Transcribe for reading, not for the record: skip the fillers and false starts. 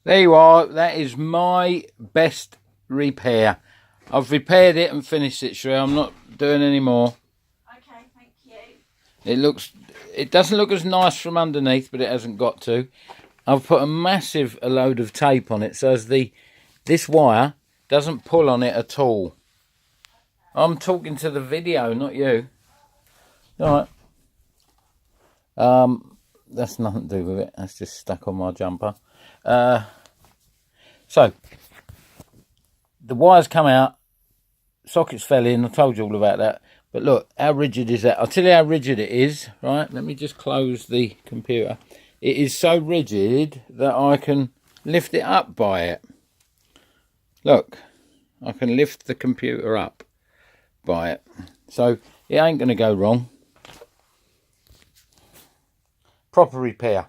There you are. That is my best repair. I've repaired it and finished it, Shrey. I'm not doing any more. Okay, thank you. It doesn't look as nice from underneath, but it hasn't got to. I've put a massive load of tape on it so as this wire doesn't pull on it at all. I'm talking to the video, not you. All right. That's nothing to do with it. That's just stuck on my jumper. So the wires come out, sockets fell in. I told you all about that. But look, how rigid is that? I'll tell you how rigid it is. Right, let me just close the computer. It is so rigid that I can lift it up by it. Look, I can lift the computer up by it. So it ain't going to go wrong. Proper repair.